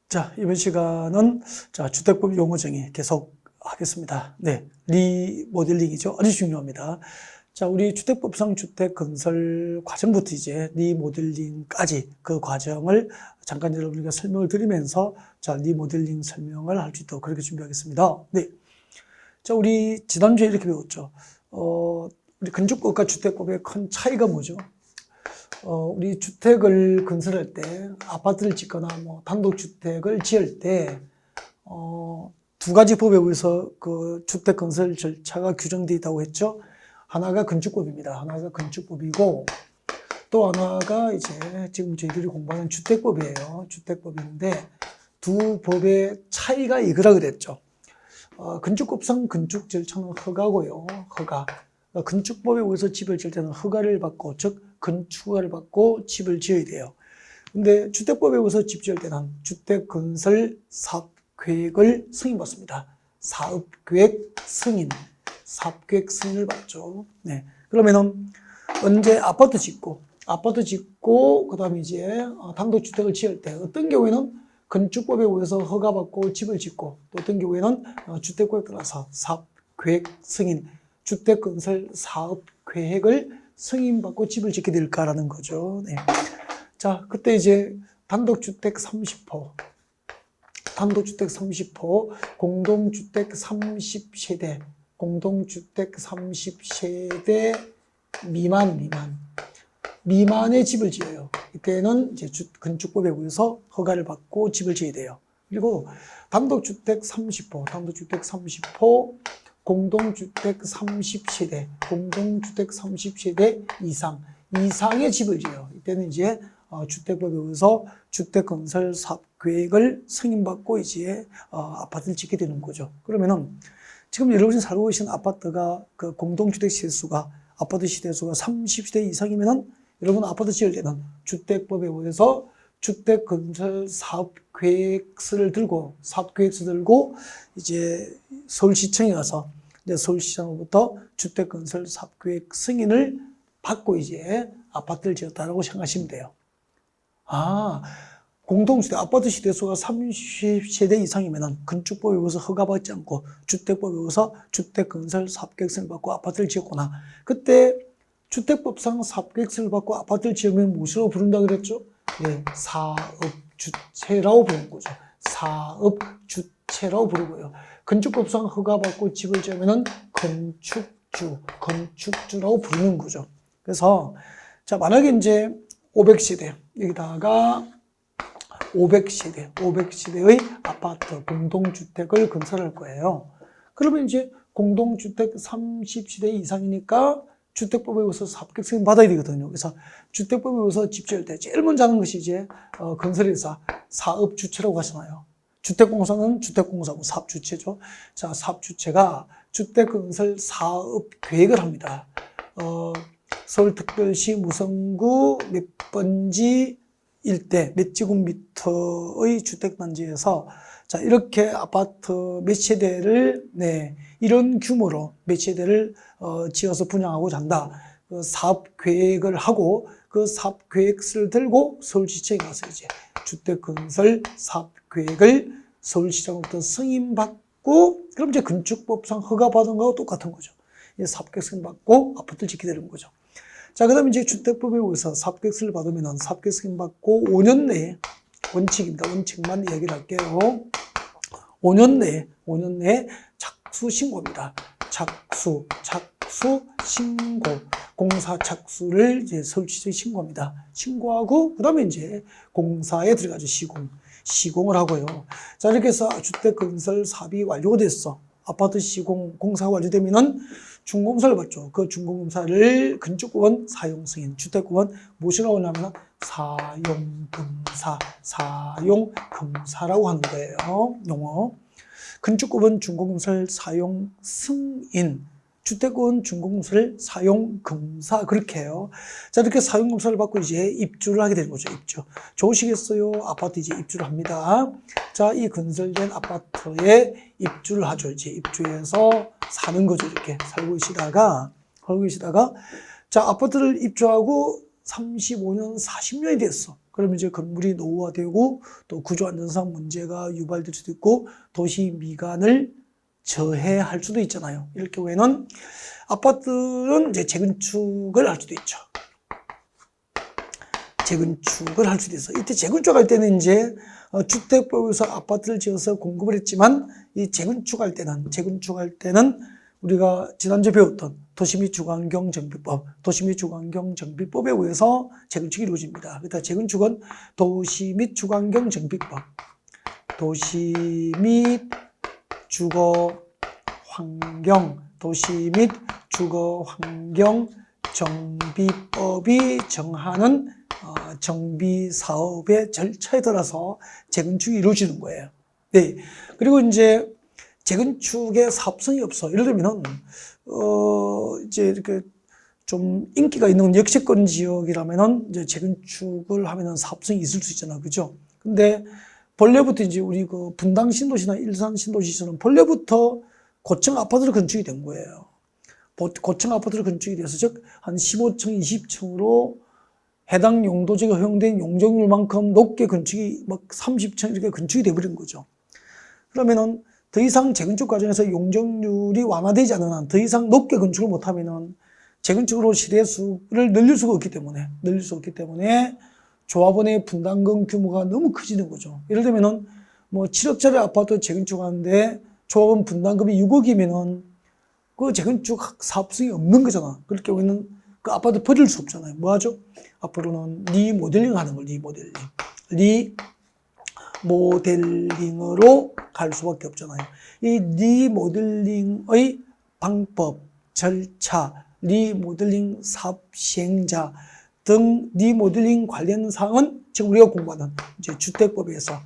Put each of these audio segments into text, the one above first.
자, 이번 시간은 주택법 용어 정의 계속 하겠습니다. 네, 리모델링이죠. 아주 중요합니다. 자, 우리 주택법상 주택 건설 과정부터 이제 리모델링까지 그 과정을 잠깐 여러분에게 설명을 드리면서 리모델링 설명을 할 수 있도록 그렇게 준비하겠습니다. 네. 자, 우리 지난주에 이렇게 배웠죠. 우리 건축법과 주택법의 큰 차이가 뭐죠? 우리 주택을 건설할 때, 아파트를 짓거나 단독주택을 지을 때, 두 가지 법에 의해서 그 주택 건설 절차가 규정되어 있다고 했죠. 하나가 건축법입니다. 하나가 건축법이고, 또 하나가 이제 지금 저희들이 공부하는 주택법이에요. 주택법인데, 두 법의 차이가 이거라 그랬죠. 건축법상 건축 절차는 허가고요. 허가. 건축법에 의해서 집을 지을 때는 허가를 받고, 즉 건축허가를 받고 집을 지어야 돼요. 근데 주택법에 의해서 집 지을 때는 주택 건설 사업계획을 승인받습니다. 사업계획 승인, 사업계획 승인을 받죠. 네. 그러면은 언제 아파트 짓고 그다음에 이제 단독주택을 지을 때 어떤 경우에는 건축법에 의해서 허가받고 집을 짓고 또 어떤 경우에는 주택법에 따라서 사업계획 승인, 주택건설 사업계획을 승인받고 집을 짓게 될까라는 거죠. 네. 자, 그때 이제 단독주택 30호, 공동주택 30세대, 공동주택 30세대 미만의 집을 지어요. 이때는 이제 건축법에 의해서 허가를 받고 집을 지어야 돼요. 그리고 단독주택 30호, 공동주택 30세대 이상의 집을 지어요. 이때는 이제 주택법에 의해서 주택건설 사업계획을 승인받고 이제 아파트를 짓게 되는 거죠. 그러면은 지금 여러분이 살고 계신 아파트가 그 공동주택 세수가 아파트 시대수가 30세대 이상이면은 여러분 아파트 지을 때는 주택법에 의해서 주택건설 사업계획서를 들고 이제 서울시청에 가서 서울시장으로부터 주택건설 사업계획 승인을 받고 이제 아파트를 지었다라고 생각하시면 돼요. 공동주택, 아파트 시대수가 30세대 이상이면 건축법에 의해서 허가받지 않고 주택법에 의해서 주택건설 사업계획서를 받고 아파트를 지었구나. 그때 주택법상 사업계획서를 받고 아파트를 지으면 무엇으로 부른다 그랬죠? 네, 사업주체라고 부르는 거죠. 사업주체라고 부르고요. 건축법상 허가받고 집을 지으면 건축주라고 부르는 거죠. 그래서, 자, 만약에 이제 500세대, 여기다가 500세대의 아파트, 공동주택을 건설할 거예요. 그러면 이제 공동주택 30세대 이상이니까 주택법에 의해서 사업계획 승인 받아야 되거든요. 그래서 주택법에 의해서 집 지을 때 제일 먼저 하는 것이 이제 건설회사 사업주체라고 하잖아요. 주택공사는 주택공사고 사업주체죠. 자, 사업주체가 주택건설 사업계획을 합니다. 서울특별시 무성구 몇 번지 일대 몇 제곱미터의 주택단지에서 자, 이렇게 아파트 몇 세대를, 이런 규모로 몇 세대를, 지어서 분양하고자 한다. 그 사업 계획을 하고, 그 사업 계획서를 들고 서울시청에 가서 이제 주택건설 사업 계획을 서울시장으로부터 승인받고, 그럼 이제 건축법상 허가받은 거하고 똑같은 거죠. 사업 계획 승인받고 아파트를 짓게 되는 거죠. 자, 그 다음에 이제 주택법에 의해서 사업 계획서를 받으면 사업 계획 승인받고 5년 내에 원칙입니다. 원칙만 이야기를 할게요. 5년 내에 착수 신고입니다. 착수 신고. 공사 착수를 이제 서울시청에 신고합니다. 신고하고, 그 다음에 이제 공사에 들어가죠. 시공을 하고요. 자, 이렇게 해서 주택건설 사업이 완료가 됐어. 아파트 시공, 공사가 완료되면은 준공사를 받죠. 그 준공사를 건축법은 사용승인, 주택법은 무엇이라고 하냐면 사용검사라고 하는 거예요. 용어. 건축법은 준공사를 사용승인, 주택법은 준공사를 사용검사, 그렇게 해요. 자, 이렇게 사용검사를 받고 이제 입주를 하게 되는 거죠. 입주. 좋으시겠어요? 아파트 이제 입주를 합니다. 자, 이 건설된 아파트에 입주를 하죠. 이제 입주해서 사는 거죠. 이렇게 살고 계시다가, 자, 아파트를 입주하고 35년, 40년이 됐어. 그러면 이제 건물이 노후화되고 또 구조안전상 문제가 유발될 수도 있고 도시 미관을 저해할 수도 있잖아요. 이럴 경우에는 아파트는 이제 재건축을 할 수도 있죠. 재건축을 할 수도 있어. 이때 재건축할 때는 이제 주택법에서 아파트를 지어서 공급을 했지만 이 재건축할 때는 우리가 지난주에 배웠던 도시 및 주거환경 정비법, 도시 및 주거환경 정비법에 의해서 재건축이 이루어집니다. 그러니까 재건축은 도시 및 주거환경 정비법, 도시 및 주거환경, 도시 및 주거환경 정비법이 정하는 정비 사업의 절차에 따라서 재건축이 이루어지는 거예요. 네. 그리고 이제 재건축의 사업성이 없어. 예를 들면은, 이제 이렇게 좀 인기가 있는 역세권 지역이라면은 이제 재건축을 하면은 사업성이 있을 수 있잖아. 그죠? 근데 본래부터 이제 우리 그 분당 신도시나 일산 신도시에서는 본래부터 고층 아파트로 건축이 된 거예요. 고층 아파트로 건축이 돼서 즉, 한 15층, 20층으로 해당 용도지가 허용된 용적률만큼 높게 건축이 막 30층 이렇게 건축이 돼버린 거죠. 그러면은 더 이상 재건축 과정에서 용적률이 완화되지 않는 한 더 이상 높게 건축을 못하면은 재건축으로 시대수를 늘릴 수가 없기 때문에 조합원의 분담금 규모가 너무 커지는 거죠. 예를 들면은 뭐 7억짜리 아파트 재건축하는데 조합원 분담금이 6억이면은 그 재건축 사업성이 없는 거잖아. 그럴 경우에는 그 아파트 버릴 수 없잖아요. 뭐 하죠? 앞으로는 리모델링 하는 걸, 리모델링으로 갈 수밖에 없잖아요. 이 리모델링의 방법, 절차, 리모델링 사업 시행자 등 리모델링 관련 사항은 지금 우리가 공부하는 이제 주택법에서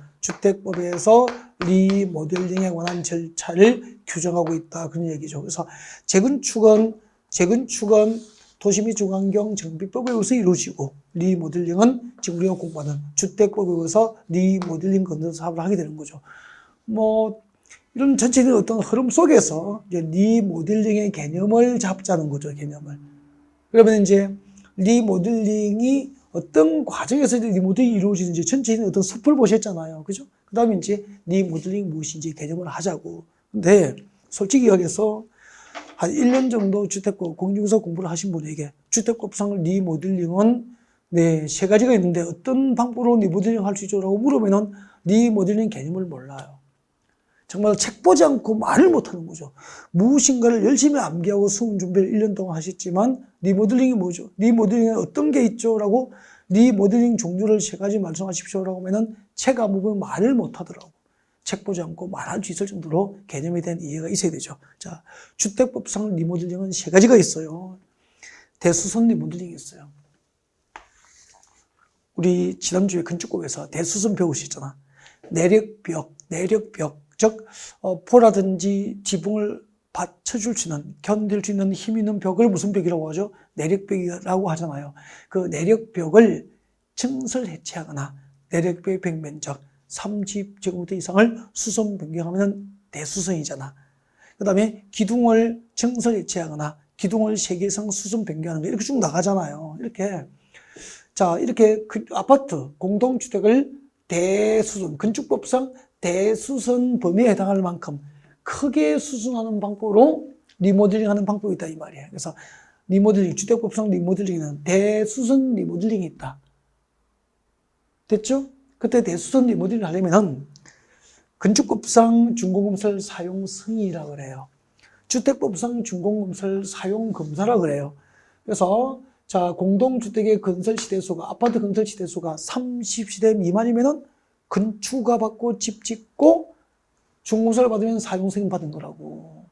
리모델링에 관한 절차를 규정하고 있다. 그런 얘기죠. 그래서 재건축은 도시 및 주거환경 정비법에 의해서 이루어지고 리모델링은 지금 우리가 공부하는 주택법에 의해서 리모델링 건설 사업을 하게 되는 거죠. 뭐 이런 전체적인 어떤 흐름 속에서 이제 리모델링의 개념을 잡자는 거죠. 개념을. 그러면 이제 리모델링이 어떤 과정에서 리모델링이 이루어지는지 전체적인 어떤 숲을 보셨잖아요. 그죠? 그 다음에 이제 리모델링이 무엇인지 개념을 하자고. 근데 솔직히 이야기해서 한 1년 정도 주택법 공중서 공부를 하신 분에게 주택법상 리모델링은 네, 3가지가 있는데 어떤 방법으로 리모델링 할 수 있죠? 라고 물으면은 리모델링 개념을 몰라요. 정말 책 보지 않고 말을 못하는 거죠. 무엇인가를 열심히 암기하고 수능 준비를 1년 동안 하셨지만 리모델링이 뭐죠? 리모델링에 어떤 게 있죠? 라고 리모델링 종류를 3가지 말씀하십시오. 라고 하면은 책 안 보면 말을 못하더라고. 책 보지 않고 말할 수 있을 정도로 개념에 대한 이해가 있어야 되죠. 자, 주택법상 리모델링은 3가지가 있어요. 대수선 리모델링이 있어요. 우리 지난주에 건축법에서 대수선 배우셨잖아. 내력벽, 즉 포라든지 지붕을 받쳐줄 수 있는, 견딜 수 있는 힘 있는 벽을 무슨 벽이라고 하죠? 내력벽이라고 하잖아요. 그 내력벽을 증설 해체하거나 내력벽의 벽면적 30제곱미터 이상을 수선 변경하면 대수선이잖아. 그 다음에 기둥을 증설 해체하거나 기둥을 3개 이상 수선 변경하는 거 이렇게 쭉 나가잖아요. 이렇게. 자, 이렇게 그 아파트, 공동주택을 대수선, 건축법상 대수선 범위에 해당할 만큼 크게 수선하는 방법으로 리모델링 하는 방법이 있다, 이 말이에요. 그래서 리모델링, 주택법상 리모델링에는 대수선 리모델링이 있다. 됐죠? 그때 대수선 리모델링을 하려면은 건축법상 준공검사를 사용 승인이라고 그래요. 주택법상 준공검사를 사용 검사라고 그래요. 그래서 자, 공동주택의 건설 시대수가, 아파트 건설 시대수가 30시대 미만이면은 건축가 받고 집 짓고 준공사를 받으면 사용 승인 받은 거라고.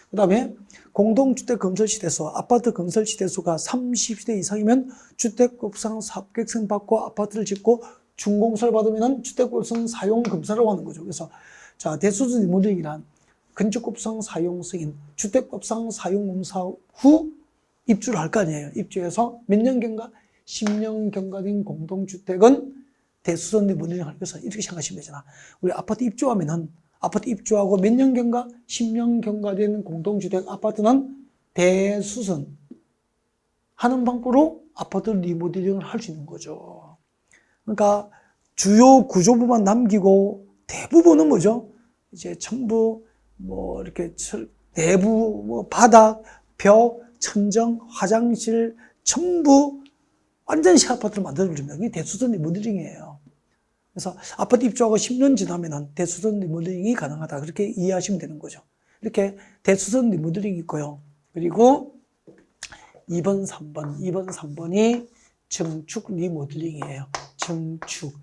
그 다음에 공동주택 건설 시대수, 아파트 건설 시대수가 30시대 이상이면 주택법상 사업계획 받고 아파트를 짓고 준공사를 받으면 주택법상 사용 검사라고 하는 거죠. 그래서 자, 대수선 리모델링이란 건축법상 사용 승인, 주택법상 사용 검사 후 입주를 할 거 아니에요. 입주해서 몇 년 경과? 10년 경과된 공동주택은 대수선 리모델링 할 것은 이렇게 생각하시면 되잖아. 우리 아파트 입주하면은 아파트 입주하고 몇 년 경과? 10년 경과된 공동주택 아파트는 대수선 하는 방법으로 아파트 리모델링을 할 수 있는 거죠. 그러니까 주요 구조부만 남기고 대부분은 뭐죠? 이제 전부 뭐 이렇게 내부 뭐 바닥, 벽, 천정, 화장실 전부 완전 새 아파트를 만들어버립니다. 이게 대수선 리모델링이에요. 그래서 아파트 입주하고 10년 지나면은 대수선 리모델링이 가능하다. 그렇게 이해하시면 되는 거죠. 이렇게 대수선 리모델링이 있고요. 그리고 2번, 3번이 증축 리모델링이에요. 증축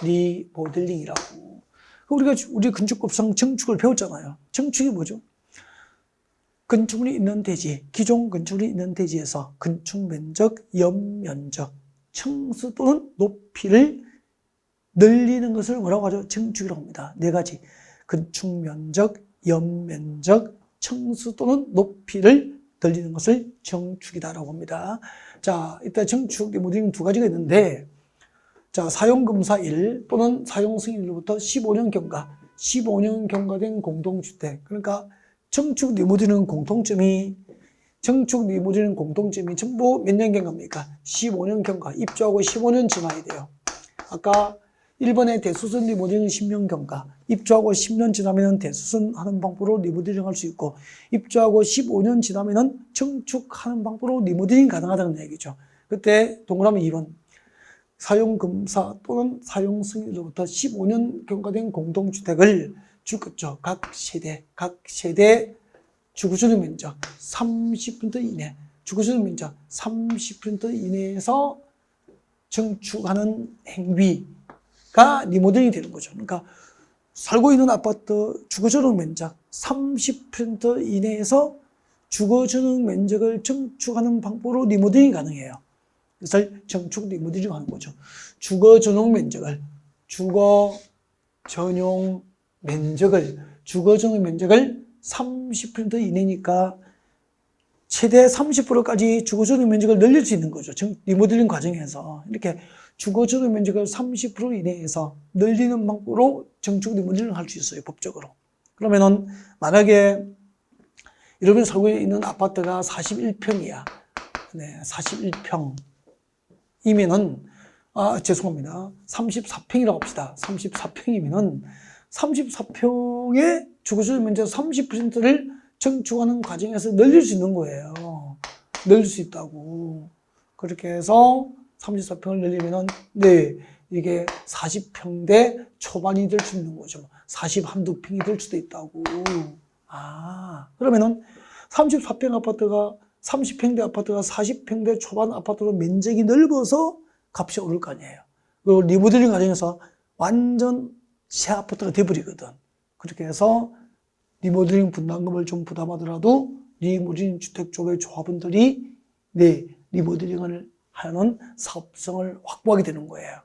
리모델링이라고. 우리 건축법상 증축을 배웠잖아요. 증축이 뭐죠? 건축물이 있는 대지, 기존 건축물이 있는 대지에서 건축 면적, 연면적, 층수 또는 높이를 늘리는 것을 뭐라고 하죠? 증축이라고 합니다. 네 가지. 건축 면적, 연면적, 층수 또는 높이를 늘리는 것을 증축이다라고 합니다. 자, 이따 증축 리모델링 두 가지가 있는데, 자, 사용검사 1 또는 사용 승인일로부터 15년 경과, 15년 경과된 공동주택. 그러니까 증축 리모델링 공통점이 전부 몇 년 경과입니까? 15년 경과. 입주하고 15년 지나야 돼요. 아까 1번에 대수선 리모델링 10년 경과. 입주하고 10년 지나면 대수선 하는 방법으로 리모델링 할 수 있고, 입주하고 15년 지나면 증축하는 방법으로 리모델링 가능하다는 얘기죠. 그때 동그라미 2번. 사용검사 또는 사용 승인으로부터 15년 경과된 공동주택을 주거죠. 각 세대 주거주택 면적 30% 이내, 주거주택 면적 30% 이내에서 증축하는 행위가 리모델링이 되는 거죠. 그러니까 살고 있는 아파트 주거주택 면적 30% 이내에서 주거주택 면적을 증축하는 방법으로 리모델링이 가능해요. 그래서 증축 리모델링 하는 거죠. 주거 전용 면적을 30% 이내니까 최대 30%까지 주거 전용 면적을 늘릴 수 있는 거죠. 리모델링 과정에서 이렇게 주거 전용 면적을 30% 이내에서 늘리는 방법으로 증축 리모델링을 할 수 있어요, 법적으로. 그러면은 만약에 여러분이 살고 있는 아파트가 41평이야. 네, 41평. 이면은, 죄송합니다. 34평이라고 합시다. 34평이면은, 34평의 주거주택 면적 30%를 증축하는 과정에서 늘릴 수 있는 거예요. 늘릴 수 있다고. 그렇게 해서 34평을 늘리면은, 네, 이게 40평대 초반이 될 수 있는 거죠. 41~2 평이 될 수도 있다고. 그러면은 34평 아파트가 30평대 아파트가 40평대 초반 아파트로 면적이 넓어서 값이 오를 거 아니에요. 그리고 리모델링 과정에서 완전 새 아파트가 돼버리거든. 그렇게 해서 리모델링 분담금을 좀 부담하더라도 리모델링 주택 쪽의 조합원들이 리모델링을 하는 사업성을 확보하게 되는 거예요.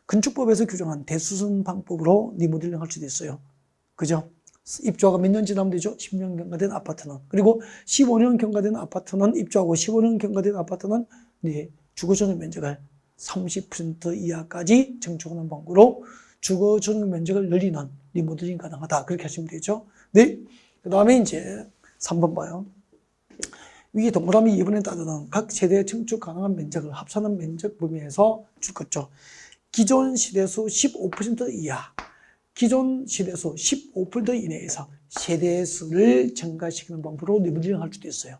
건축법에서 규정한 대수선 방법으로 리모델링 할 수도 있어요. 그죠? 입주하고 몇 년 지나면 되죠? 10년 경과된 아파트는. 그리고 15년 경과된 아파트는, 입주하고 15년 경과된 아파트는 주거전용 면적을 30% 이하까지 증축하는 방법으로 주거전용 면적을 늘리는 리모델링 가능하다. 그렇게 하시면 되죠. 네. 그 다음에 이제 3번 봐요. 위에 동그라미 2번에 따르는 각 세대의 증축 가능한 면적을 합산한 면적 범위에서 줄 거죠. 기존 시대수 15% 이하. 기존 시대수 15% 이내에서 세대수를 증가시키는 방법으로 리모델링 할 수도 있어요.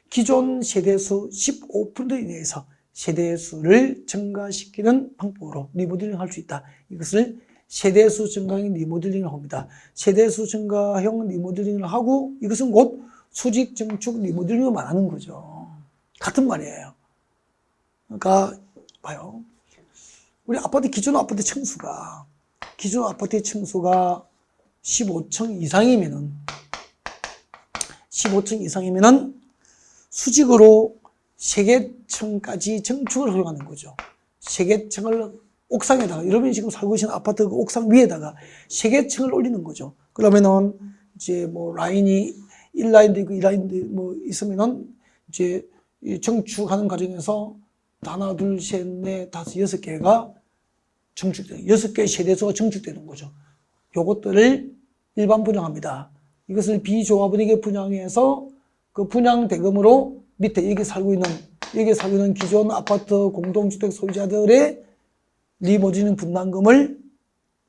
기존 세대수 15% 이내에서 세대수를 증가시키는 방법으로 리모델링 할 수 있다. 이것을 세대수 증가형 리모델링을 합니다. 세대수 증가형 리모델링을 하고 이것은 곧 수직 증축 리모델링을 말하는 거죠. 같은 말이에요. 그러니까 봐요. 우리 아파트 기존 아파트 층수가 15층 이상이면은 수직으로 3개층까지 증축을 허용하는 거죠. 3개층을 옥상에다가, 여러분이 지금 살고 계신 아파트 그 옥상 위에다가 3개층을 올리는 거죠. 그러면은 이제 뭐 라인이 1라인도 있고 2라인도 뭐 있으면은 이제 증축하는 과정에서 하나, 둘, 셋, 넷, 다섯, 6개가 증축되는, 6개의 세대수가 증축되는 거죠. 요것들을 일반 분양합니다. 이것을 비조합원에게 분양해서 그 분양 대금으로 밑에 여기 살고 있는 기존 아파트 공동주택 소유자들의 리모델링 분담금을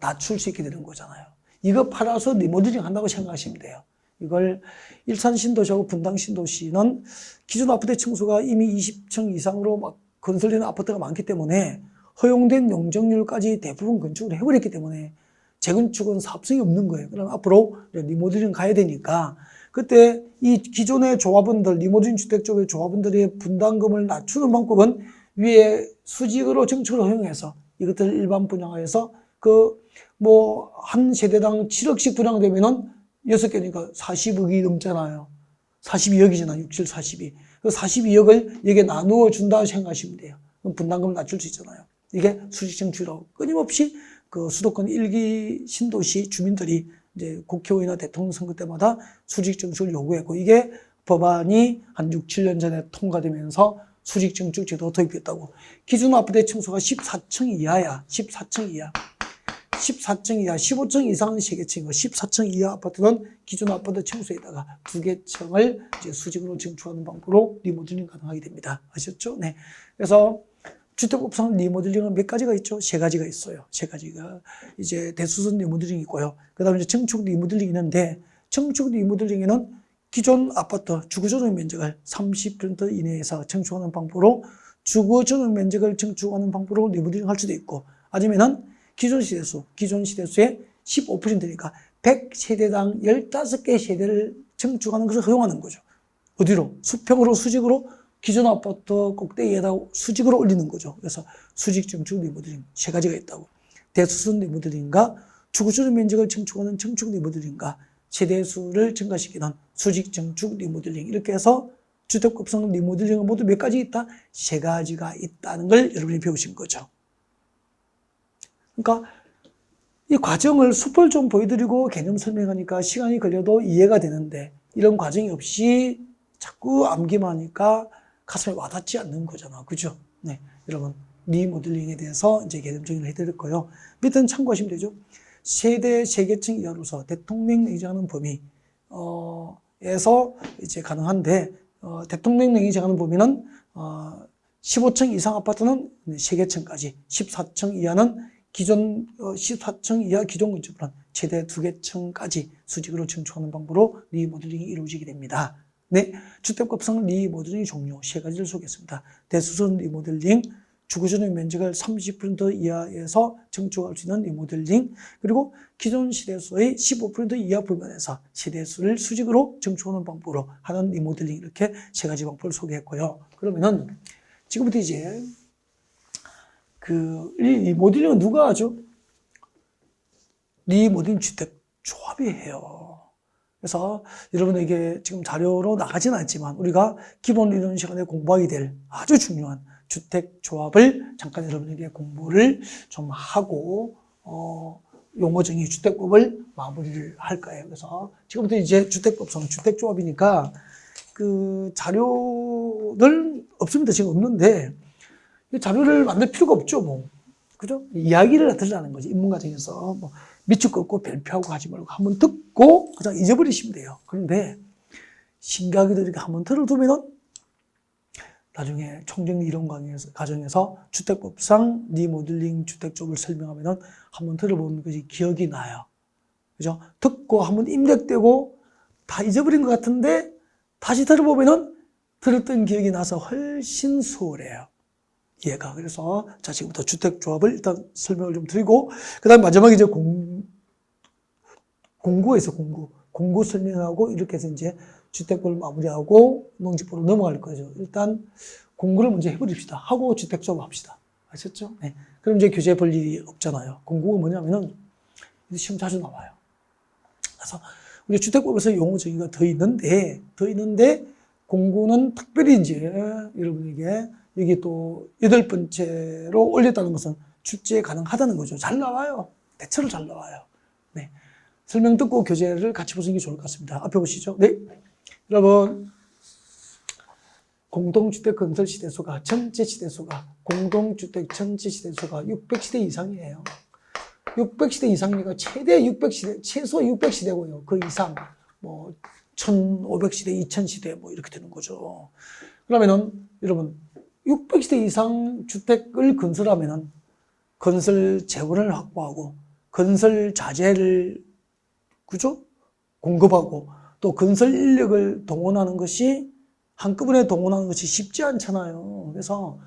낮출 수 있게 되는 거잖아요. 이거 팔아서 리모델링 한다고 생각하시면 돼요. 이걸 일산 신도시하고 분당 신도시는 기존 아파트 층수가 이미 20층 이상으로 막 건설되는 아파트가 많기 때문에 허용된 용적률까지 대부분 건축을 해버렸기 때문에 재건축은 사업성이 없는 거예요. 그럼 앞으로 리모델링 가야 되니까 그때 이 기존의 조합원들, 리모델링 주택 쪽의 조합원들의 분담금을 낮추는 방법은 위에 수직으로 증축을 허용해서 이것들을 일반 분양화해서 한 세대당 7억씩 분양되면은 6개니까 40억이 넘잖아요. 42억이잖아요. 6, 7, 42. 그 42억을 여기에 나누어 준다 생각하시면 돼요. 그럼 분담금을 낮출 수 있잖아요. 이게 수직 증축이라고 끊임없이 그 수도권 1기 신도시 주민들이 이제 국회의원이나 대통령 선거 때마다 수직 증축을 요구했고 이게 법안이 한 6, 7년 전에 통과되면서 수직 증축 제도 도입했다고. 기준 아파트의 층수가 14층 이하야. 14층 이하. 14층 이하, 15층 이상은 3개층이고 14층 이하 아파트는 기존 아파트 층수에다가 2개 층을 이제 수직으로 증축하는 방법으로 리모델링 가능하게 됩니다. 아셨죠? 네. 그래서 주택법상 리모델링은 몇 가지가 있죠? 3가지가 있어요. 3가지가. 이제 대수선 리모델링이 있고요. 그 다음에 이제 증축 리모델링이 있는데, 증축 리모델링에는 기존 아파트 주거전용 면적을 30% 이내에서 증축하는 방법으로 주거전용 면적을 증축하는 방법으로 리모델링 할 수도 있고, 아니면은 기존 시대수의 15%니까 100세대당 15개 세대를 증축하는 것을 허용하는 거죠. 어디로? 수평으로, 수직으로 기존 아파트 꼭대기에다 수직으로 올리는 거죠. 그래서 수직 증축 리모델링 3가지가 있다고. 대수선 리모델링과 주거전용 면적을 증축하는 증축 리모델링과 세대수를 증가시키는 수직 증축 리모델링 이렇게 해서 주택급성 리모델링은 모두 몇 가지 있다? 3가지가 있다는 걸 여러분이 배우신 거죠. 그러니까 이 과정을 숲을 좀 보여드리고 개념 설명하니까 시간이 걸려도 이해가 되는데 이런 과정이 없이 자꾸 암기만 하니까 가슴에 와닿지 않는 거잖아. 그죠? 네. 여러분, 리모델링에 대해서 이제 개념 정리를 해드릴 거예요. 밑에는 참고하시면 되죠. 세대 3개층 이하로서 대통령 내정하는 범위, 에서 이제 가능한데, 대통령 내정하는 범위는, 15층 이상 아파트는 3개층까지, 14층 이하는 기존 14층 이하 기존 건축물은 최대 2개층까지 수직으로 증축하는 방법으로 리모델링이 이루어지게 됩니다. 네, 주택급성 리모델링 종류 3가지를 소개했습니다. 대수선 리모델링, 주거전용 면적을 30% 이하에서 증축할 수 있는 리모델링, 그리고 기존 시대수의 15% 이하 부분에서 시대수를 수직으로 증축하는 방법으로 하는 리모델링 이렇게 3가지 방법을 소개했고요. 그러면은 지금부터 이제 리모델링은 누가 하죠? 리모델링 주택조합이 해요. 그래서 여러분에게 지금 자료로 나가지는 않지만 우리가 기본 이론 시간에 공부하게 될 아주 중요한 주택조합을 잠깐 여러분에게 공부를 좀 하고 용어정의 주택법을 마무리를 할 거예요. 그래서 지금부터 이제 주택법상 주택조합이니까 그 자료들 없습니다. 지금 없는데 자료를 만들 필요가 없죠, 뭐. 그죠? 이야기를 들으라는 거지. 입문 과정에서. 뭐, 밑줄 긋고 별표하고 하지 말고 한번 듣고 그냥 잊어버리시면 돼요. 그런데 신기하게도 이렇게 한번 들어두면은 나중에 총정리 이론 과정에서 주택법상 리모델링 주택조합을 설명하면은 한번 들어보는 것이 기억이 나요. 그죠? 듣고 한번 입력되고 다 잊어버린 것 같은데 다시 들어보면은 들었던 기억이 나서 훨씬 수월해요. 얘가. 그래서 자, 지금부터 주택조합을 일단 설명을 좀 드리고 그 다음에 마지막에 이제 공구에서 공구 설명하고 이렇게 해서 이제 주택법을 마무리하고 농지법으로 넘어갈 거죠. 일단 공구를 먼저 해버립시다. 하고 주택조합 합시다. 아셨죠? 네. 그럼 이제 교재 볼 일이 없잖아요. 공구가 뭐냐면은 시험 자주 나와요. 그래서 우리 주택법에서 용어 정의가 더 있는데 공구는 특별히 이제 여러분에게 여기 또 8번째로 올렸다는 것은 출제 가능하다는 거죠. 잘 나와요. 대체로 잘 나와요. 네. 설명 듣고 교재를 같이 보시는 게 좋을 것 같습니다. 앞에 보시죠. 네. 여러분, 공동주택 건설 시대수가, 전체 시대수가, 공동주택 전체 시대수가 600시대 이상이에요. 600시대 이상이니까 최대 600시대, 최소 600시대고요. 그 이상, 뭐, 1500시대, 2000시대, 뭐, 이렇게 되는 거죠. 그러면은 여러분 600세대 이상 주택을 건설하면은 건설 재원을 확보하고 건설 자재를 그죠? 공급하고 또 건설 인력을 동원하는 것이 한꺼번에 동원하는 것이 쉽지 않잖아요. 그래서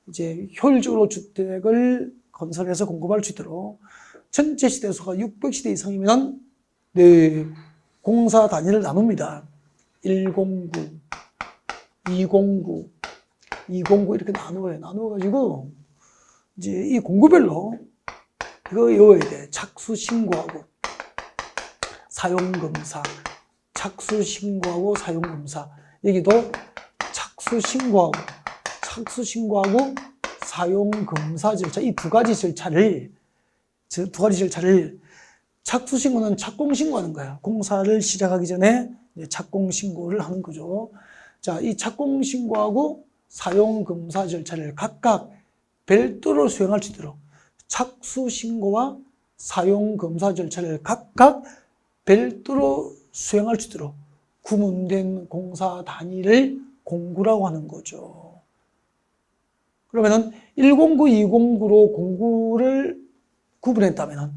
이제 효율적으로 주택을 건설해서 공급할 수 있도록 전체 시대수가 600시대 이상이면 네, 공사 단위를 나눕니다. 109, 209, 209 이렇게 나누어요. 나누어가지고 이제 이 공구별로 이거 외워야 돼. 착수 신고하고 사용검사, 착수 신고하고 사용검사. 여기도 착수 신고하고 사용검사 절차, 이 두 가지 절차를 착수 신고는 착공 신고하는 거야. 공사를 시작하기 전에 착공 신고를 하는 거죠. 자, 이 착공 신고하고 사용 검사 절차를 각각 별도로 수행할 수 있도록 착수 신고와 사용 검사 절차를 각각 별도로 수행할 수 있도록 구분된 공사 단위를 공구라고 하는 거죠. 그러면은 109, 209로 공구를 구분했다면은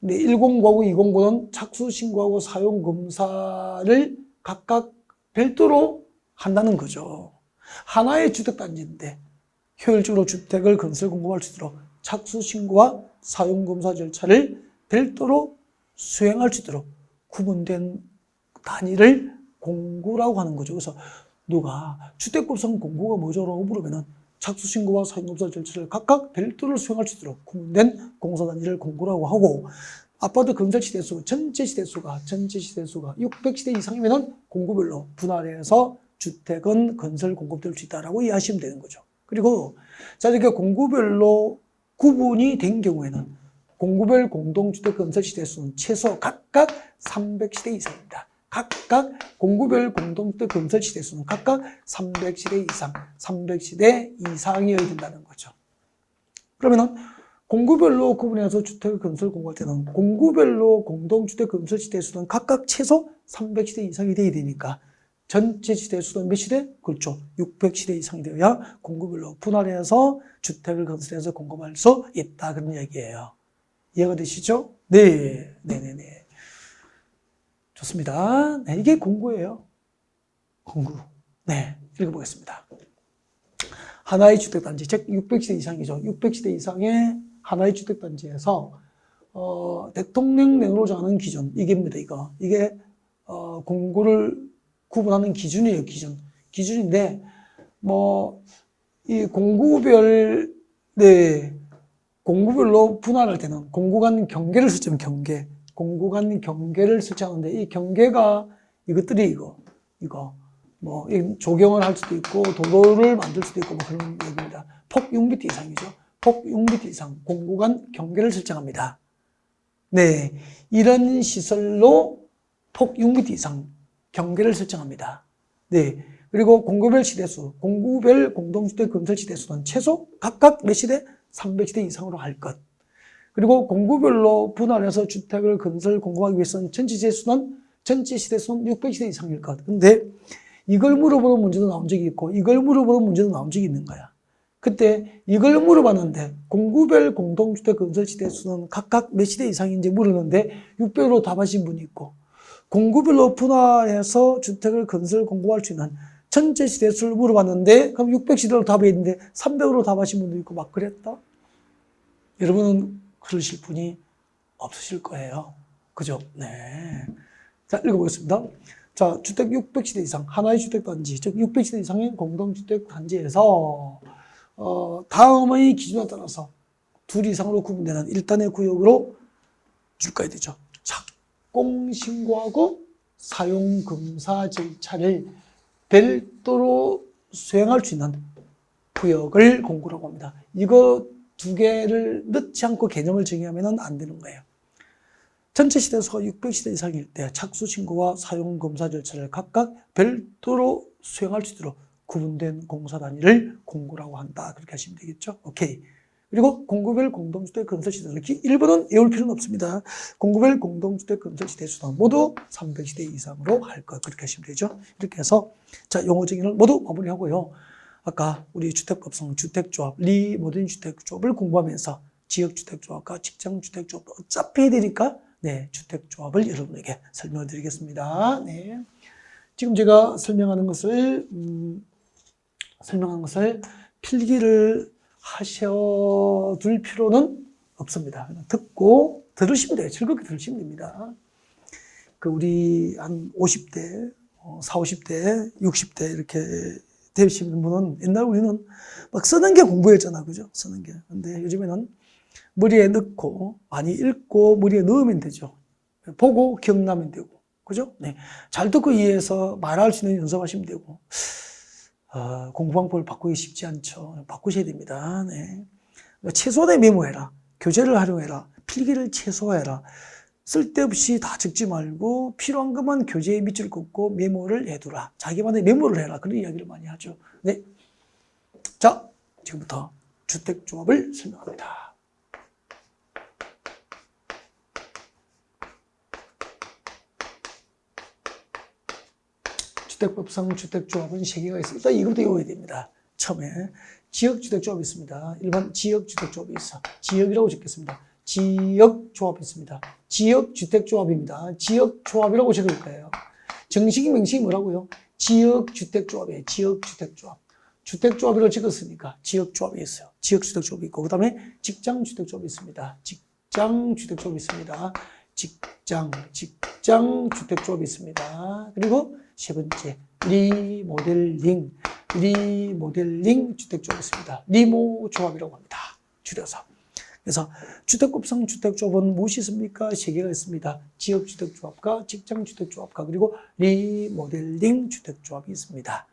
109하고 209는 착수 신고하고 사용 검사를 각각 별도로 한다는 거죠. 하나의 주택단지인데 효율적으로 주택을 건설 공급할 수 있도록 착수 신고와 사용 검사 절차를 별도로 수행할 수 있도록 구분된 단위를 공구라고 하는 거죠. 그래서 누가 주택법상 공구가 뭐죠라고 물으면은 착수 신고와 사용 검사 절차를 각각 별도로 수행할 수 있도록 구분된 공사 단위를 공구라고 하고, 아파트 건설 시대수 전체 시대수가 600시대 이상이면은 공구별로 분할해서 주택은 건설 공급될 수 있다라고 이해하시면 되는 거죠. 그리고 자, 이렇게 공구별로 구분이 된 경우에는 공구별 공동주택 건설 시대수는 최소 각각 300시대 이상입니다. 각각 공구별 공동주택 건설 시대수는 각각 300시대 이상, 300시대 이상이어야 된다는 거죠. 그러면은 공구별로 구분해서 주택을 건설 공부할 때는 공구별로 공동주택 건설 시대수는 각각 최소 300시대 이상이 돼야 되니까 전체 시대수는 몇 시대? 그렇죠. 600시대 이상이 되어야 공구별로 분할해서 주택을 건설해서 공급할 수 있다. 그런 얘기예요. 이해가 되시죠? 네. 네네네. 좋습니다. 네, 이게 공구예요. 공구. 네. 읽어보겠습니다. 하나의 주택단지, 즉 600시대 이상이죠. 600시대 이상의 하나의 주택단지에서 대통령령으로 정하는 기준, 이게입니다. 이게 공구를 구분하는 기준이에요. 기준인데 이 공구별 공구별로 분할할 때는 공구 간 경계를 설정하면 공구 간 경계를 설정하는데 이 경계가 이것들이 조경을 할 수도 있고 도로를 만들 수도 있고 그런 얘기입니다. 폭 6m 이상이죠. 폭 6m 이상 공구 간 경계를 설정합니다. 네, 이런 시설로 폭 6m 이상 경계를 설정합니다. 네, 그리고 공구별 시대수, 공구별 공동주택 건설 시대수는 최소 각각 몇 시대? 300시대 이상으로 할 것. 그리고 공구별로 분할해서 주택을 건설 공급하기 위해서는 전체 시대수는 600시대 이상일 것. 근데 이걸 물어보는 문제도 나온 적이 있고 이걸 물어보는 문제도 나온 적이 있는 거야. 그때 이걸 물어봤는데 공구별 공동주택 건설 시대수는 각각 몇 시대 이상인지 물었는데 600으로 답하신 분이 있고, 공구별로 분할해서 주택을 건설 공급할 수 있는 전체 시대수를 물어봤는데 그럼 600시대로 답했는데 300으로 답하신 분도 있고 막 그랬다? 여러분은 그러실 분이 없으실 거예요. 그죠? 네. 자, 읽어보겠습니다. 자, 주택 600시대 이상, 하나의 주택단지, 즉 600시대 이상의 공동주택단지에서 다음의 기준에 따라서 둘 이상으로 구분되는 1단의 구역으로 줄까야 되죠. 착공신고하고 사용검사 절차를 별도로 수행할 수 있는 구역을 공구라고 합니다. 이거 두 개를 넣지 않고 개념을 정의하면 안 되는 거예요. 전체 시대수가 600시대 이상일 때 착수신고와 사용검사 절차를 각각 별도로 수행할 수 있도록 구분된 공사 단위를 공구라고 한다. 그렇게 하시면 되겠죠. 오케이. 그리고 공구별 공동주택 건설시대. 일본은 외울 필요는 없습니다. 공구별 공동주택 건설시대 수는 모두 300세대 이상으로 할 것. 그렇게 하시면 되죠. 이렇게 해서 자, 용어 정의를 모두 마무리하고요. 아까 우리 주택법상 주택조합, 리모델링 주택조합을 공부하면서 지역주택조합과 직장주택조합 어차피 해야 되니까 네, 주택조합을 여러분에게 설명을 드리겠습니다. 네. 지금 제가 설명하는 것을 필기를 하셔둘 필요는 없습니다. 듣고 들으시면 돼요. 즐겁게 들으시면 됩니다. 그 우리 한 50대, 40, 50대, 60대 이렇게 되시는 분은 옛날 우리는 막 쓰는 게 공부였잖아. 그죠? 쓰는 게. 근데 요즘에는 머리에 넣고 많이 읽고 머리에 넣으면 되죠. 보고 기억나면 되고. 그죠? 네. 잘 듣고 이해해서 말할 수 있는 연습하시면 되고. 공부방법을 바꾸기 쉽지 않죠. 바꾸셔야 됩니다. 네. 최소한의 메모해라. 교재를 활용해라. 필기를 최소화해라. 쓸데없이 다 적지 말고 필요한 것만 교재에 밑줄 긋고 메모를 해두라. 자기만의 메모를 해라. 그런 이야기를 많이 하죠. 네. 자, 지금부터 주택조합을 설명합니다. 주택법상 주택조합은 3개가 있어요. 일단 이것부터 외워야 됩니다. 처음에 지역주택조합이 있습니다. 일반 지역주택조합이 있어. 지역이라고 적겠습니다. 지역조합이 있습니다. 지역주택조합입니다. 지역조합이라고 적을 거예요. 정식이 명식이 뭐라고요? 지역주택조합이에요. 지역주택조합. 주택조합이라고 적었으니까 지역조합이 있어요. 지역주택조합이 있고 그 다음에 직장주택조합이 있습니다. 직장주택조합이 있습니다. 직장주택조합이 있습니다. 그리고 세 번째, 리모델링 주택조합이 있습니다. 리모조합이라고 합니다. 줄여서. 그래서 주택법상 주택조합은 무엇이 있습니까? 3개가 있습니다. 지역주택조합과 직장주택조합과 그리고 리모델링 주택조합이 있습니다.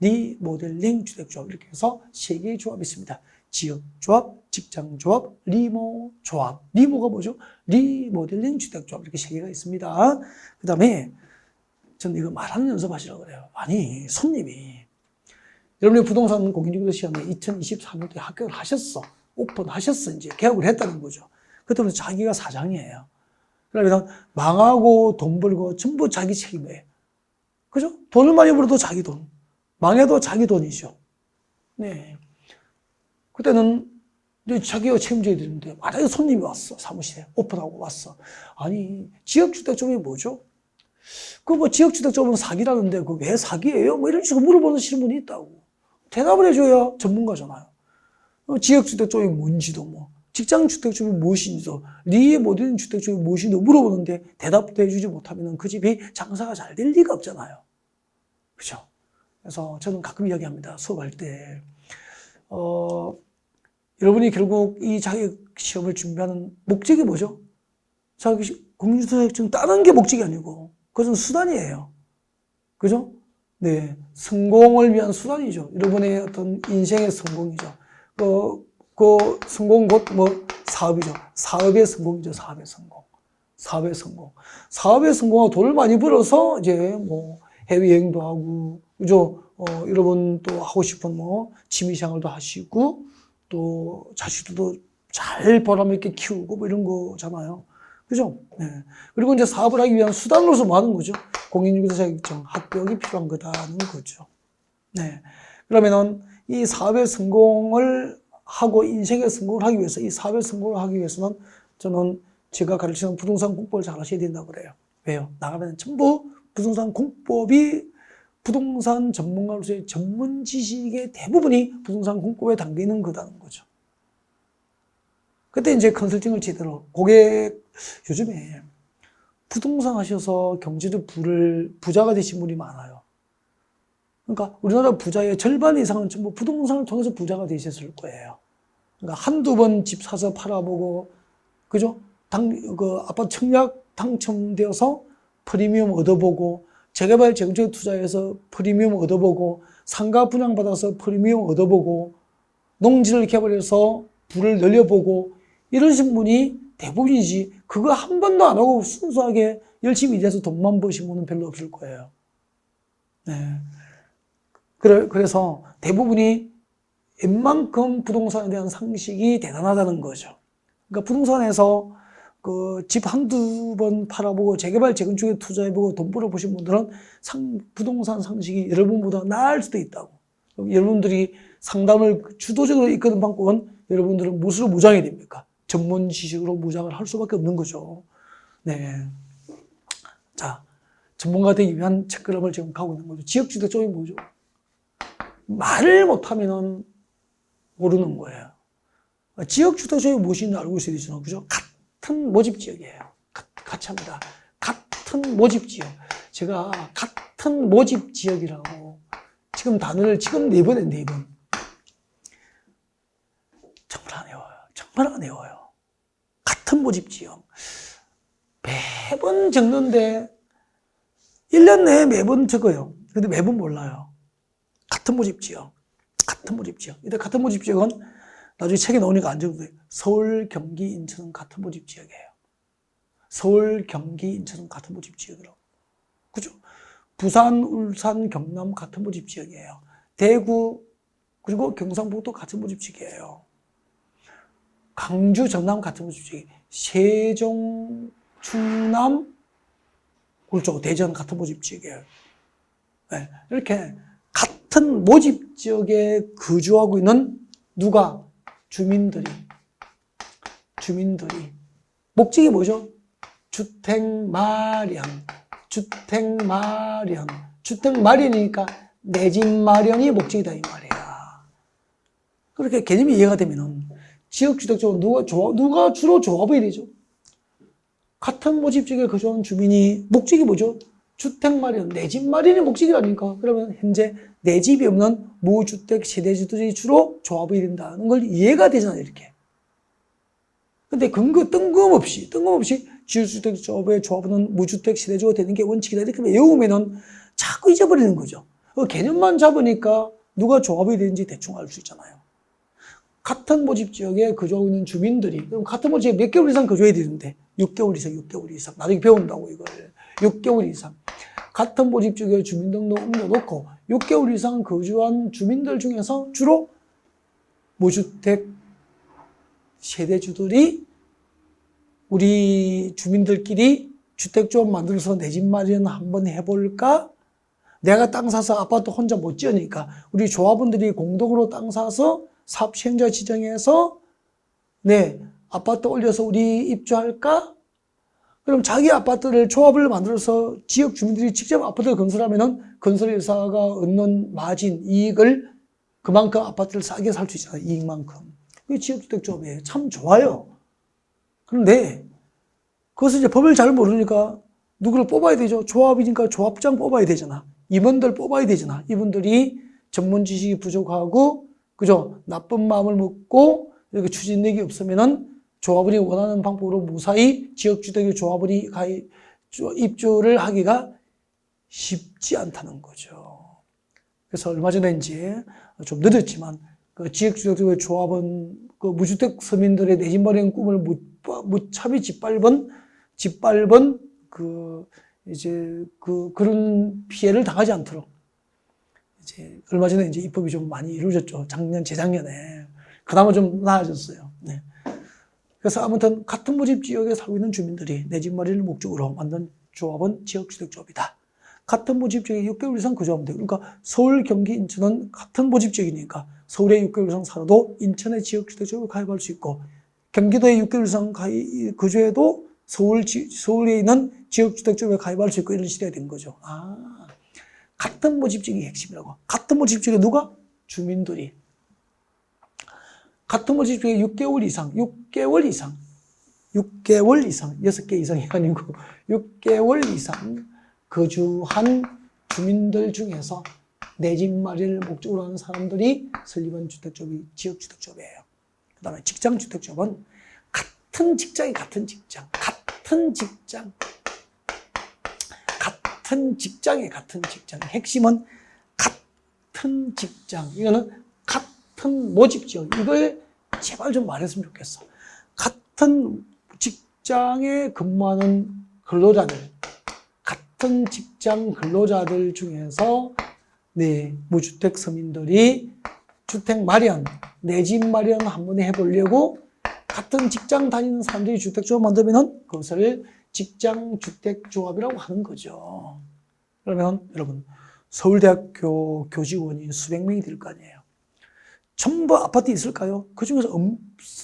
리모델링 주택조합 이렇게 해서 3개의 조합이 있습니다. 지역조합, 직장조합, 리모조합. 리모가 뭐죠? 리모델링 주택조합 이렇게 3개가 있습니다. 그 다음에 저는 이거 말하는 연습하시라고 그래요. 아니, 손님이 여러분이 부동산 공인중개사 시험에 2023년도에 합격을 하셨어. 오픈하셨어. 이제 계약을 했다는 거죠. 그때부터 자기가 사장이에요. 그러면 망하고 돈 벌고 전부 자기 책임이에요. 그죠? 돈을 많이 벌어도 자기 돈. 망해도 자기 돈이죠. 네. 그때는 이제 자기가 책임져야 되는데, 만약에 손님이 왔어. 사무실에. 오픈하고 왔어. 아니, 지역주택조합이 뭐죠? 그 뭐 지역주택조합은 사기라는데, 그 왜 사기예요? 뭐 이런 식으로 물어보는 질문이 있다고. 대답을 해줘야 전문가잖아요. 지역주택조합이 뭔지도 뭐, 직장주택조합이 무엇인지도, 리모델링 주택조합이 무엇인지도 물어보는데 대답도 해주지 못하면 그 집이 장사가 잘 될 리가 없잖아요. 그죠? 그래서 저는 가끔 이야기합니다. 수업할 때. 여러분이 결국 이 자격시험을 준비하는 목적이 뭐죠? 공인중개사증 따는 게 목적이 아니고, 그것은 수단이에요. 그죠? 네. 성공을 위한 수단이죠. 여러분의 어떤 인생의 성공이죠. 그 성공 곧 사업이죠. 사업의 성공이죠. 사업의 성공. 사업의 성공. 사업의 성공하고 돈을 많이 벌어서 이제 해외여행도 하고, 그죠? 여러분 또 하고 싶은 취미생활도 하시고, 또 자식들도 잘 보람있게 키우고 이런 거잖아요. 그죠? 네. 그리고 이제 사업을 하기 위한 수단으로서 뭐 하는 거죠? 공인중개사 자격증 합격이 필요한 거다는 거죠. 네. 그러면은 이 사업의 성공을 하고 인생의 성공을 하기 위해서, 이 사업의 성공을 하기 위해서는 저는 제가 가르치는 부동산 공법을 잘 하셔야 된다고 그래요. 왜요? 나가면 전부 부동산 공법이 부동산 전문가로서의 전문 지식의 대부분이 부동산 공법에 담겨 있는 거다는 거죠. 그때 이제 컨설팅을 제대로, 요즘에 부동산 하셔서 경제적 부자가 되신 분이 많아요. 그러니까 우리나라 부자의 절반 이상은 전부 부동산을 통해서 부자가 되셨을 거예요. 그러니까 한두 번 집 사서 팔아보고, 그죠? 아파트 청약 당첨되어서 프리미엄 얻어보고, 재개발 재건축 투자해서 프리미엄 얻어보고, 상가 분양받아서 프리미엄 얻어보고, 농지를 개발해서 부를 늘려보고, 이러신 분이 대부분이지, 그거 한 번도 안 하고 순수하게 열심히 일해서 돈만 버신 분은 별로 없을 거예요. 네. 그래서 대부분이 웬만큼 부동산에 대한 상식이 대단하다는 거죠. 그러니까 부동산에서 그 집 한두 번 팔아보고 재개발, 재건축에 투자해보고 돈 벌어보신 분들은 부동산 상식이 여러분보다 나을 수도 있다고. 여러분들이 상담을 주도적으로 이끄는 방법은 여러분들은 무엇으로 무장이 됩니까? 전문 지식으로 무장을 할 수밖에 없는 거죠. 네. 자, 전문가 되기 위한 책걸음을 지금 가고 있는 거죠. 지역주택조합이 뭐죠? 말을 못하면은 모르는 거예요. 지역주택조합이 무엇인지 알고 있어야 되잖아요. 그죠? 같은 모집지역이에요. 같이 합니다. 같은 모집지역. 제가 같은 모집지역이라고 지금 단어를 지금 4번 했는데 4번. 정말 안 외워요. 정말 안 외워요. 같은 모집지역. 매번 적는데 1년 내에 매번 적어요. 근데 매번 몰라요. 같은 모집지역. 같은 모집지역. 이때 같은 모집지역은 나중에 책에 나오니까 안 적어도 돼요. 서울, 경기, 인천은 같은 모집지역이에요. 서울, 경기, 인천은 같은 모집지역이라고. 그죠? 부산, 울산, 경남 같은 모집지역이에요. 대구, 그리고 경상북도 같은 모집지역이에요. 광주, 전남 같은 모집지역이에요. 세종, 충남, 그렇죠. 대전 같은 모집지역이에요. 네. 이렇게 같은 모집지역에 거주하고 있는 누가? 주민들이. 목적이 뭐죠? 주택 마련. 주택 마련이니까 내 집 마련이 목적이다 이 말이야. 그렇게 개념이 이해가 되면은 지역주택조합은 누가 주로 조합이 되죠? 같은 모집지역에 거주하는 주민이 목적이 뭐죠? 주택 마련, 내 집 마련이 목적이라니까. 그러면 현재 내 집이 없는 무주택 세대주들이 주로 조합이 된다는 걸 이해가 되잖아요, 이렇게. 근데 뜬금없이 지역주택조합의 조합은 무주택 세대주가 되는 게 원칙이다. 이렇게 외우면은 자꾸 잊어버리는 거죠. 그 개념만 잡으니까 누가 조합이 되는지 대충 알 수 있잖아요. 같은 모집지역에 거주하고 있는 주민들이, 그럼 같은 모집지역에 몇 개월 이상 거주해야 되는데, 6개월 이상. 나중에 배운다고, 이걸. 6개월 이상. 같은 모집지역에 주민등록 옮겨놓고, 6개월 이상 거주한 주민들 중에서 주로 무주택 세대주들이 우리 주민들끼리 주택조합 만들어서 내 집 마련 한번 해볼까? 내가 땅 사서 아파트 혼자 못 지으니까 우리 조합원들이 공동으로 땅 사서 사업 시행자 지정해서 아파트 올려서 우리 입주할까? 그럼 자기 아파트를 조합을 만들어서 지역 주민들이 직접 아파트를 건설하면은 건설회사가 얻는 마진, 이익을 그만큼 아파트를 싸게 살 수 있잖아요. 이익만큼. 그게 지역주택조합이에요. 참 좋아요. 그런데 그것을 이제 법을 잘 모르니까 누구를 뽑아야 되죠? 조합이니까 조합장 뽑아야 되잖아. 임원들 뽑아야 되잖아. 이분들이 전문 지식이 부족하고, 그죠? 나쁜 마음을 먹고, 이렇게 추진력이 없으면은 조합원이 원하는 방법으로 무사히 지역주택의 조합원이 입주를 하기가 쉽지 않다는 거죠. 그래서 얼마 전에 이제 좀 늦었지만, 그 지역주택의 조합원, 그 무주택 서민들의 내 집 마련 꿈을 무참히 짓밟은 그런 피해를 당하지 않도록 이제 얼마 전에 이제 입법이 좀 많이 이루어졌죠. 재작년에. 그나마 좀 나아졌어요. 네. 그래서 아무튼 같은 모집 지역에 살고 있는 주민들이 내 집 마련을 목적으로 만든 조합은 지역주택조합이다. 같은 모집 지역에 6개월 이상 거주하면 돼요. 그러니까 서울, 경기, 인천은 같은 모집 지역이니까 서울에 6개월 이상 살아도 인천의 지역주택조합에 가입할 수 있고, 경기도에 6개월 이상 거주해도 서울에 있는 지역주택조합에 가입할 수 있고, 이런 시대가 된 거죠. 같은 모집지역이 핵심이라고. 같은 모집지역에 누가? 주민들이. 같은 모집지역에 6개월 이상, 6개월 이상, 6개 이상이 아니고 6개월 이상 거주한 주민들 중에서 내 집 마련을 목적으로 하는 사람들이 설립한 주택조합이 지역주택조합이에요. 그 다음에 직장주택조합은 같은 직장이 같은 직장. 핵심은 같은 직장. 이거는 같은 모집지역. 이걸 제발 좀 말했으면 좋겠어. 같은 직장에 근무하는 근로자들, 같은 직장 근로자들 중에서 무주택 서민들이 주택 마련, 내 집 마련 한번 해보려고 같은 직장 다니는 사람들이 주택조합 만들면은 그것을 직장주택조합이라고 하는 거죠. 그러면 여러분, 서울대학교 교직원이 수백 명이 될 거 아니에요. 전부 아파트 있을까요? 그 중에서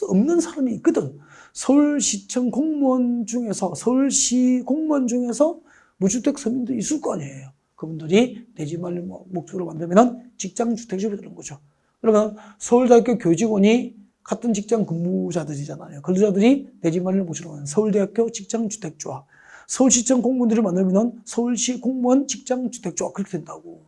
없는 사람이 있거든. 서울시청 공무원 중에서, 서울시 공무원 중에서 무주택 서민도 있을 거 아니에요. 그분들이 내 집 마련 목적으로 만들면 직장주택조합이 되는 거죠. 그러면 서울대학교 교직원이 같은 직장 근무자들이잖아요. 근로자들이 내 집 마련을 목적으로 하는 서울대학교 직장주택조합. 서울시청 공무원들을 만들면 서울시 공무원 직장주택조합 그렇게 된다고.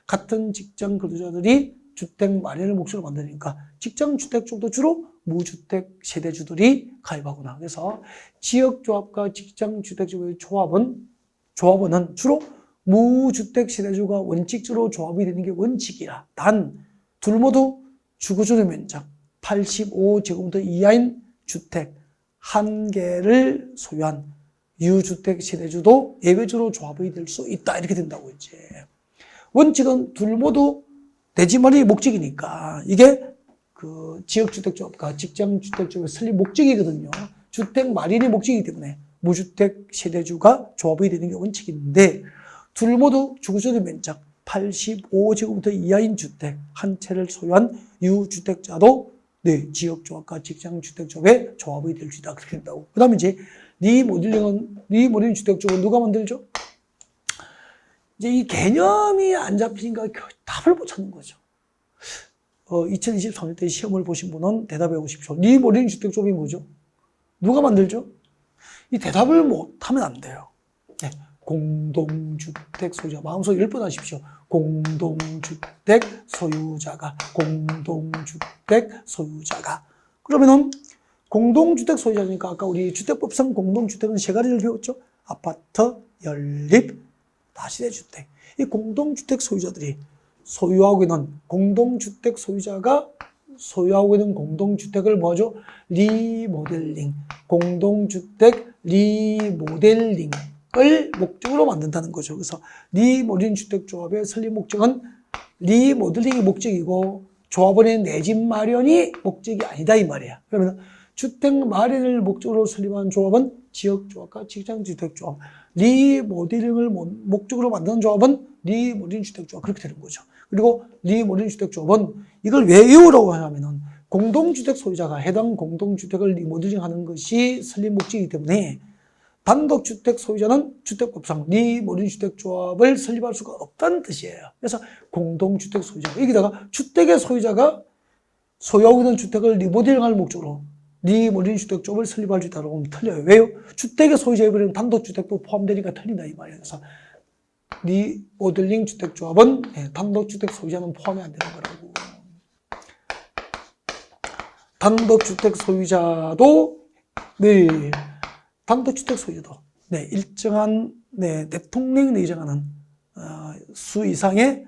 같은 직장 근로자들이 주택 마련을 목적으로 만드니까 직장주택조합도 주로 무주택 세대주들이 가입하구나. 그래서 지역조합과 직장주택조합의 조합원은 주로 무주택 세대주가 원칙적으로 조합이 되는 게 원칙이라. 단, 둘 모두 주거조정 면적 85제곱미터 이하인 주택 한 개를 소유한 유주택 세대주도 예외적으로 조합이 될 수 있다. 이렇게 된다고 이제. 원칙은 둘 모두 내 집 마련이 목적이니까 이게 그 지역주택조합과 직장주택조합의 설립 목적이거든요. 주택 마련이 목적이기 때문에 무주택 세대주가 조합이 되는 게 원칙인데 둘 모두 주거조정 면적 85제곱미터 이하인 주택 한 채를 소유한 유주택자도 지역조합과 직장주택조합의 조합이 될 수 있다. 그렇게 된다고. 그 다음에 이제 리모델링 주택조합은 누가 만들죠? 이제 이 개념이 안 잡히니까 답을 못 찾는 거죠. 2023년 때 시험을 보신 분은 대답해 보십시오. 리모델링 주택조합이 뭐죠? 누가 만들죠? 이 대답을 못하면 안 돼요. 네. 공동주택 소유자. 마음속에 10번 하십시오. 공동주택 소유자가. 그러면은 공동주택 소유자니까 아까 우리 주택법상 공동주택은 세 가지를 배웠죠. 아파트, 연립, 다시대주택. 이 공동주택 소유자들이 소유하고 있는 공동주택 소유자가 소유하고 있는 공동주택을 뭐죠? 리모델링. 공동주택 리모델링을 목적으로 만든다는 거죠. 그래서 리모델링 주택조합의 설립 목적은 리모델링이 목적이고 조합원의 내 집 마련이 목적이 아니다 이 말이야. 그러면 주택 마련을 목적으로 설립한 조합은 지역조합과 직장주택조합, 리모델링을 목적으로 만드는 조합은 리모델링 주택조합 그렇게 되는 거죠. 그리고 리모델링 주택조합은 이걸 왜 외우라고 하냐면은 공동주택 소유자가 해당 공동주택을 리모델링하는 것이 설립 목적이기 때문에 단독주택 소유자는 주택법상 리모델링 주택조합을 설립할 수가 없다는 뜻이에요. 그래서 공동주택 소유자 여기다가 주택의 소유자가 소유하고 있는 주택을 리모델링할 목적으로 리모델링 주택조합을 설립할 수 있다고 하면 틀려요. 왜요? 주택의 소유자에 버리면 단독주택도 포함되니까 틀린다 이 말이에요. 그래서 리모델링 주택조합은 단독주택 소유자는 포함이 안 되는 거라고. 단독주택 소유자도 단독주택 소유자도 일정한 대통령이 예정하는 수 이상의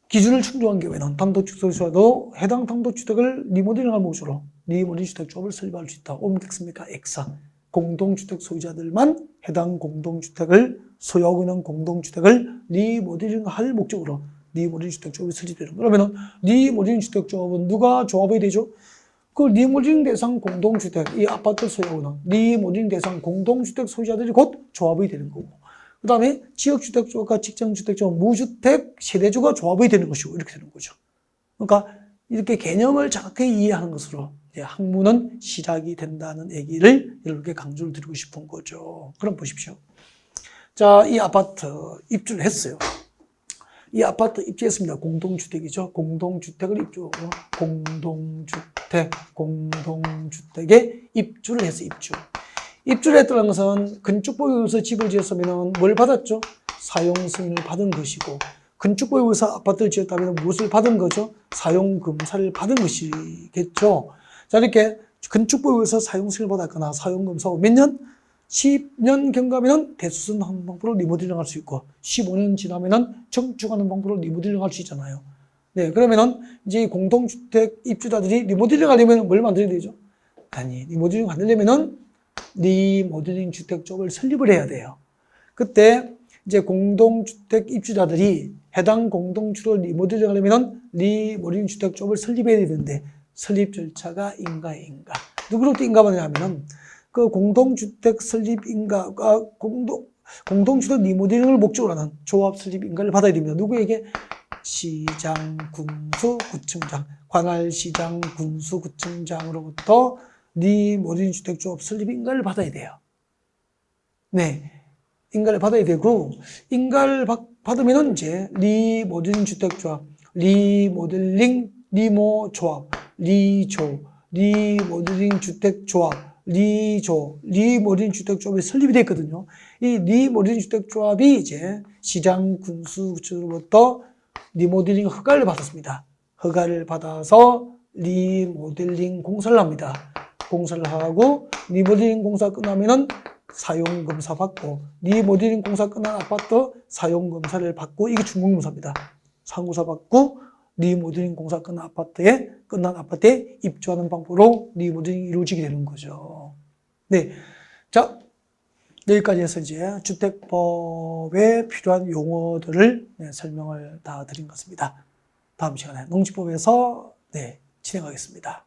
기준을 충족한 경우에는 단독주택 소유자도 해당 단독주택을 리모델링할 목적으로 리모델링 주택조합을 설립할 수 있다. 옳겠습니까? X. 공동주택 소유자들만 해당 공동주택을 소유하고 있는 공동주택을 리모델링할 목적으로 리모델링 주택조합이 설립되는 거예요. 그러면 리모델링 주택조합은 누가 조합이 되죠? 그 리모델링 대상 공동주택, 이 아파트 소유하고 있는 리모델링 대상 공동주택 소유자들이 곧 조합이 되는 거고 그 다음에 지역주택조합과 직장주택조합, 무주택 세대주가 조합이 되는 것이고 이렇게 되는 거죠. 그러니까 이렇게 개념을 정확하게 이해하는 것으로 학문은 시작이 된다는 얘기를 여러분께 강조를 드리고 싶은 거죠. 그럼 보십시오. 자, 이 아파트 입주를 했어요. 이 아파트 입주했습니다. 공동주택이죠. 공동주택을 입주하고 공동주택에 입주를 해서 입주를 했다는 것은 건축법에 의해서 집을 지었으면 뭘 받았죠? 사용 승인을 받은 것이고 건축법에 의해서 아파트를 지었다면 무엇을 받은 거죠? 사용검사를 받은 것이겠죠. 자, 이렇게 건축법에 의해서 사용 승인을 받았거나 사용검사고 몇 년? 10년 경과하면 대수선하는 방법으로 리모델링 할 수 있고 15년 지나면은 정축하는 방법으로 리모델링 할 수 있잖아요. 그러면은 이제 공동주택 입주자들이 리모델링 하려면 뭘 만들어야 되죠? 아니, 리모델링 만들려면은 리모델링 주택조합을 설립을 해야 돼요. 그때 이제 공동주택 입주자들이 해당 공동주택을 리모델링 하려면 리모델링 주택조합을 설립해야 되는데 설립 절차가 인가에 누구로부터 인가받느냐면 그 공동주택 설립 인가가 공동주택 리모델링을 목적으로 하는 조합 설립 인가를 받아야 됩니다. 누구에게? 시장, 군수, 구청장, 관할시장, 군수, 구청장으로부터 리모델링 주택조합 설립 인가를 받아야 돼요. 네, 인가를 받아야 되고 인가를 받으면 이제 리모델링 주택조합, 리모델링 리모조합, 리모델링 주택조합, 리모델링 주택조합이 설립이 되어 있거든요. 이 리모델링 주택조합이 이제 시장, 군수, 구청으로부터 리모델링 허가를 받았습니다. 허가를 받아서 리모델링 공사를 합니다. 공사를 하고 리모델링 공사 끝나면은 사용검사 받고 리모델링 공사 끝난 아파트 사용검사를 받고 이게 준공검사입니다. 사용검사 받고 리모델링 공사 끝난 아파트에 입주하는 방법으로 리모델링이 이루어지게 되는 거죠. 네. 자, 여기까지 해서 이제 주택법에 필요한 용어들을 설명을 다 드린 것 같습니다. 다음 시간에 농지법에서 진행하겠습니다.